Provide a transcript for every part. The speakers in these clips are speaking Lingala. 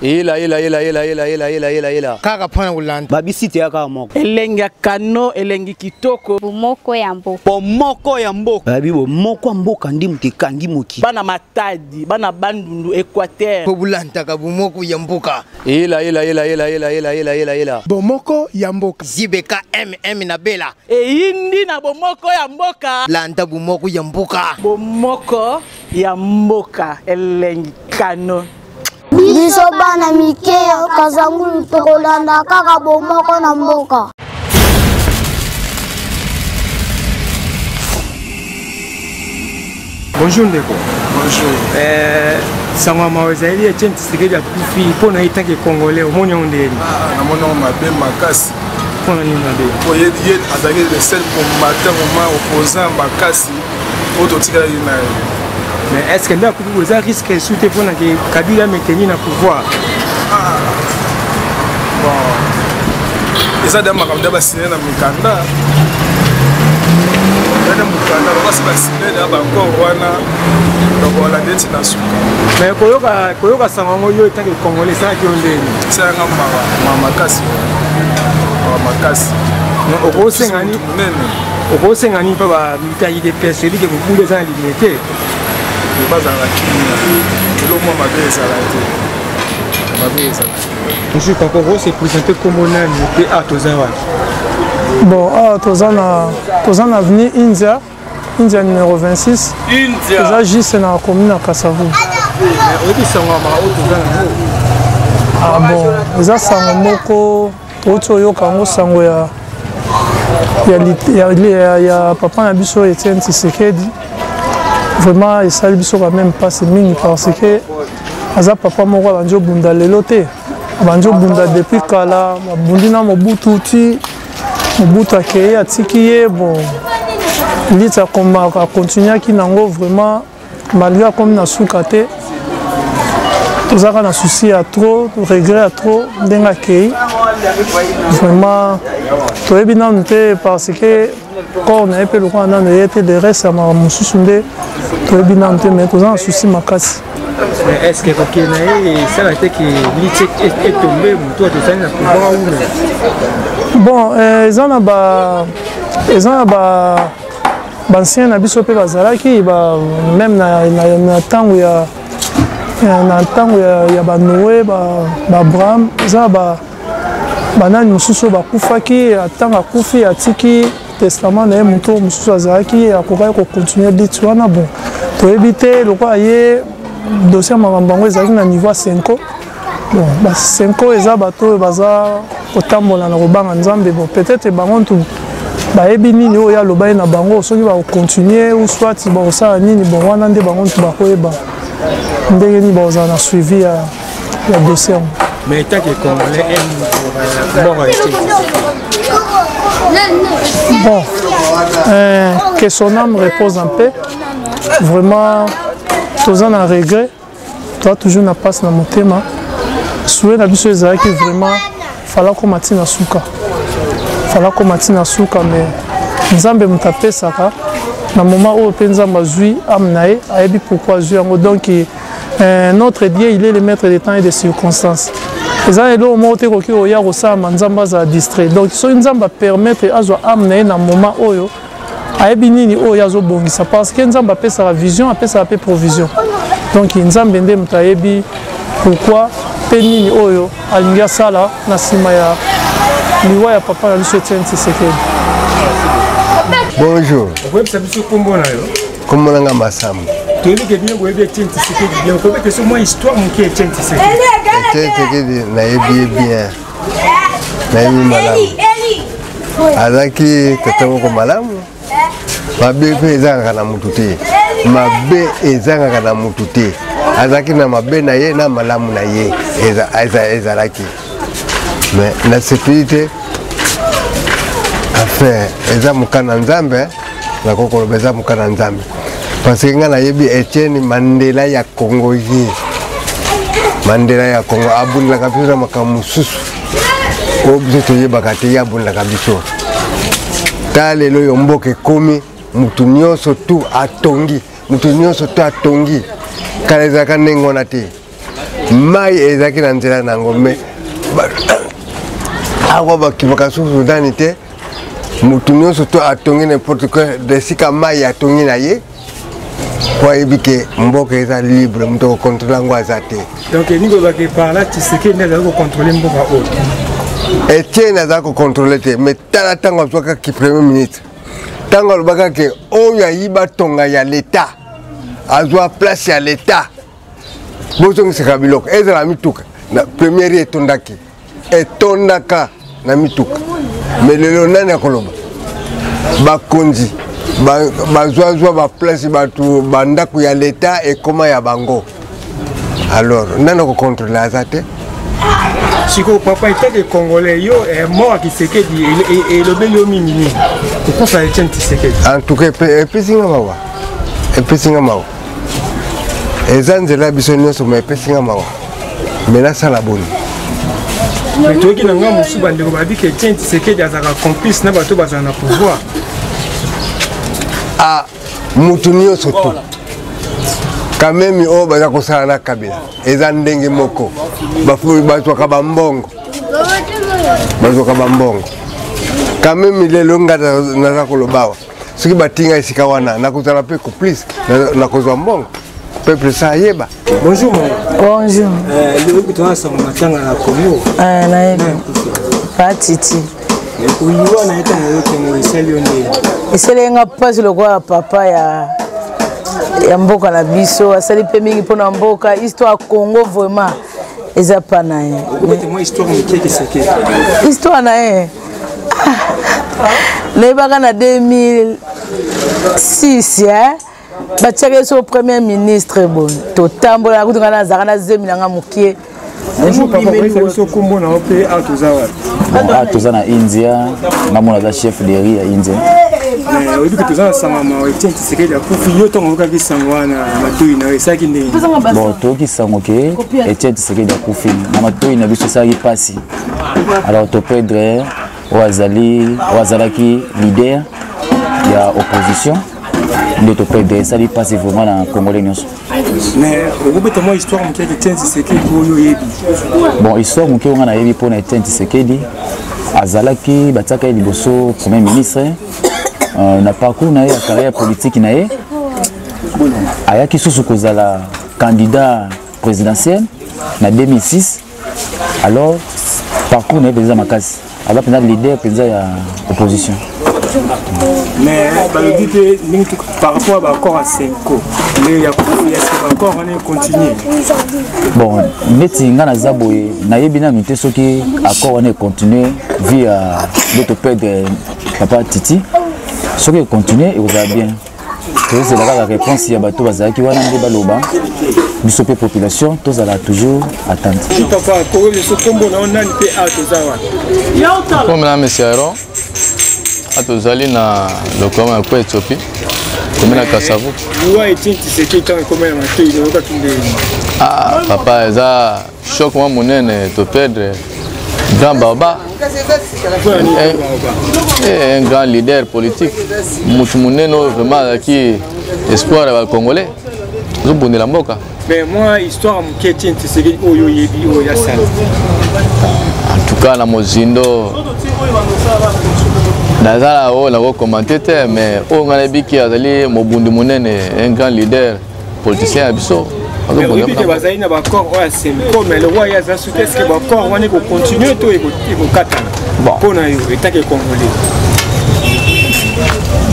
ila. Kaka pana ulanda. Babisite ya kaka moko. Elengi kano, elengi kitoko. Bomoko ya mboka. Bomoko ya mboka. Babi bomoko ya mboka ndi muke kangi moki. Bana matadi, bana bandundu Équateur. Pobulanta ka bomoko ya mboka. Ila. Bomoko ya mboka. Zibeka MM na bela. Indi na bomoko ya mboka. Landa bomoko ya mboka. Bomoko ya mboka. Elengi kano. Biso bana mike kazangulu tokolanda kaka bomoko na mboka. Bonjour Ndeko. Bonjour. Sangwa mawazali ya Etienne Tshisekedi ya kufi pona itanke Congolais omoni ondeli. Na mona mabe makasi. Pona ni mabe. Po ye azaki le seul combattant opposant makasi ototika ina. Mais est-ce que là vous avez risque souté pona que Kabila maintenir na pouvoir? Bon. Eza dama kamda basine na mikanda. Dama mukanda basi basine na banko wana. Donc on la dette na suka. Mais koyoka sango yo etanke Congolais ça qui ondeli. C'est un makasi. Makasi. Okosengani okosengani pa ba militaire de persuader que vous pouvez en limiter. Monsieur Kankoro s'est présenté comme on a été à Tozawa. Bon, à Tozan avenue India numéro 26. India. J'agis dans la commune à Kassavou. Ah bon, les asangos moko, otoyo kango sango ya papa na biso Etienne Tshisekedi. Vraiment, ça ne peut même pas se mini parce que Aza papa moko banjo bunda lelote. Banjo bunda depuis kala, bundina mobutu ti mobutu akeye atikiye bon. Lita komba ka continuer ki nango vraiment malgré comme na soukate. Tozaka na souci à trop, regret à trop ndenga kei. Vraiment toyebi nanu te parce que quand on a épé le roi on a été de reste à ma mususunde toyebi nanu te mais tozana souci makasi. Est-ce que ça a été que l'ITEC est tombé toi de ça pouvoir bon ils ont ancien na biso pe bazalaki même na tango ya Noé Abraham za banani mususu bakufaki atanga akufi atiki testament na muto mususu azalaki akokai ko continuer dit wana bon toyebi te lokwa ye dossier makambango ezalaki na niveau 5 bon 5 eza bato baza kotambola na kobanga nzambe bon peut-être bango ntu bayebi nini oyo alobai na bango soki bakocontinue ou soit bakosala nini bon wana nde bango ntu bakoyeba ndenge nini bakozala na suivi ya dossier yango. Mais tant que Congolais bon, que son âme repose en paix. Vraiment, tous en regret. Toi, toujours na passe na motema. Souhait na biso ezalaki vraiment fallait qu'on matine na suka. Fallait qu'on matine na suka mais nzambe mutapesaka na moment où Nzamba zui amnae ayebi pourquoi zui yango donc notre Dieu il est le maître des temps et des circonstances. Les gens là au moment où il y a aussi Nzamba za distrait donc so Nzamba permettre azwa amnae na moment oyo ayebi nini oyo azo bongisa parce que Nzamba pesa la vision apesa la provision donc Nzambe nde mutayebi pourquoi penini oyo alinga sala na sima ya liwa ya papa na biso Etienne Tshisekedi. Bonjour. Vous savez ce qu'on a là? Comment on a massam? Tu es bien, vous avez Etienne Tshisekedi bien. Comment que c'est moi histoire mon qui Etienne Tshisekedi? Etienne Tshisekedi na bien. Na yebi malamu. Azaki tatango ko malamu. Mabe pe ezanga na mututé. Mabe ezanga na mututé. Azaki na mabe na ye na malamu na ye. Ezalaki. Mais la sécurité enfin eza mukana nzambe na kokolo beza mukana nzambe parce que ngana yebi Etienne Mandela ya Congo yi Mandela ya Congo abunda kabisa makamususu ko biso yebaka te yabunda kabisa tale lo yomboke komi mutu nyonso tu atongi kaleza kanengona te mai ezaki na nzela nango me awa bakimaka susu dani te mutu nyonso to atongi n'importe quoi desika mai atongi na ye po ayebi ke mboka eza libre moto kokontrole yango aza te. Donc ningo baki par là Tshisekedi azali kokontrole mboka oyo. Etienne aza kokontrole te mais tala ntango azwaka ki premier ministre ntango alobaka ke oyo ayiba tonga ya l'État azwa place ya l'État bozongisaka biloko ezala mituka na première etondaki etondaka na mituka mais lelo nani akoloba bakonzi bazwazwa baplace bato bandako ya l'État ekoma ya bango alors nani akokontrole aza te. Siko papa était des Congolais yo mort qui Tshisekedi et le bel mini pourquoi ça Etienne Tshisekedi en tout cas epesinga mawa eza nzela biso nyonso ma epesinga mawa mais nasala boni mais toki na nga mosu bandeko babi ke Etienne Tshisekedi azaka complice na bato bazala na pouvoir mutu nyonso tu quand même oyo baza kosala na Kabila eza ndenge moko bazwaka bambongo quand même lelo nga naza kolobawa soki batinga esika wana nakozala mpe complice nakozwa mbongo peuple sa ayeba. Bonjour. Bonjour. Le que tu as son matin à la Congo. Pas titi. Oui, on a été en pas le roi papa ya mboka na biso asali pe mingi pona mboka histoire Congo vraiment eza pa na ye. Moi histoire mike Tshisekedi. Histoire na ye. Ne baka na 2006 batiaki so premier ministre bon totambola kutunga na zaka na zeminanga mukie. Toza na India, namona za chef de riz ya India. Bon, toki sango ke Etienne Tshisekedi akufi na matoi na biso saki pasi. Alors to perdre wazalaki leader ya opposition. De to perdre ça lui passe vraiment dans Congolais nyonso. Mais comment histoire mke Etienne Tshisekedi oyo yebi. Bon, histoire mke on a yebi pona Etienne Tshisekedi azalaki bataka liboso premier ministre na parcours na ya carrière politique na ye ayaki susu kozala candidat présidentiel na 2006. Alors parcours na déjà makasi aba pena leader pena ya opposition. Mais par rapport à l'accord à 5 ans, est-ce que l'accord continue? Bon, neti ngana zaboye na yebina mité soki accord on continue via notre père de papa Titi. Soki continue et vous allez bien. C'est la réponse ya bato bazaki wana nde baloba biso pe population tozala toujours attendre. Papa ko le sokombo na onani pe atozawa. Comme na mesiaro atozali na lokoma ya Ethiopie comme na Kasavu. Loi Etienne Tshisekedi tant comme na matoi na okatunde. Papa eza choc moi monene to perdre grand baba. Un grand leader politique. Mutu monene vraiment qui espoir ya Congolais. Zobonde la mboka. Mais moi histoire mke Etienne Tshisekedi oyo yebi oyo ya sala. En tout cas na mozindo nazala o na commenter mais o ngana biki azali mobundi monene un grand leader politicien à biso. Mais oui, que bazali na bakor o asemko mais le roi ya za soute est-ce que bakor wana ko continuer to eko katana. Bon, pona yo etake congolais.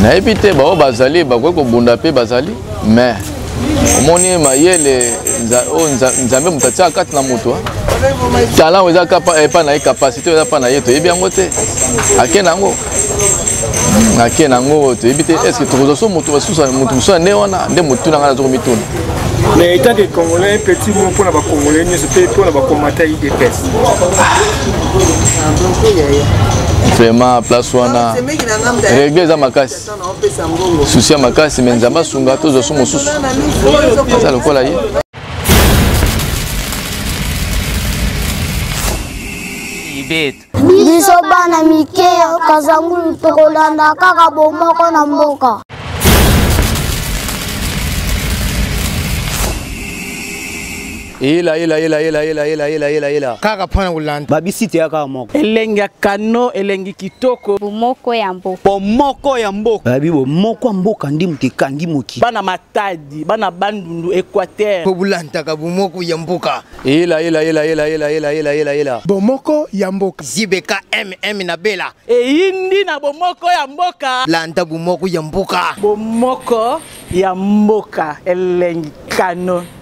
Na ebité ba o bazali ba ko bunda pe bazali mais omoni mayele nzambe mutatia kati na mutu tala weza kapa epa na capacité weza pa na yeto yebi yango te akenango to ebite est-ce que tozo mutu basusa mutu so ne wana nde mutu na ngana zo mituna. Mais état des Congolais petit mot pour la Congolais ne se peut pour la combattre IDPS. Vraiment place wana régler za makasi souci ya makasi mais nzamba sunga tozo so mosusu ça le kola ye. Biso bana mikeya kazangulu tokolanda kaka bomoko na mboka. ila kaka mpona kolanda babisi te kaka moko elengi ya kano elengi kitoko bomoko ya mboka bomoko ya mboka babi bomoko ya mboka ndi moto ekangi moki bana matadi bana bandundu Équateur po bolantaka bomoko ya mboka ila bomoko ya mboka zibeka na bela eyindi na bomoko ya mboka landa bomoko ya mboka bomoko ya mboka elengi kano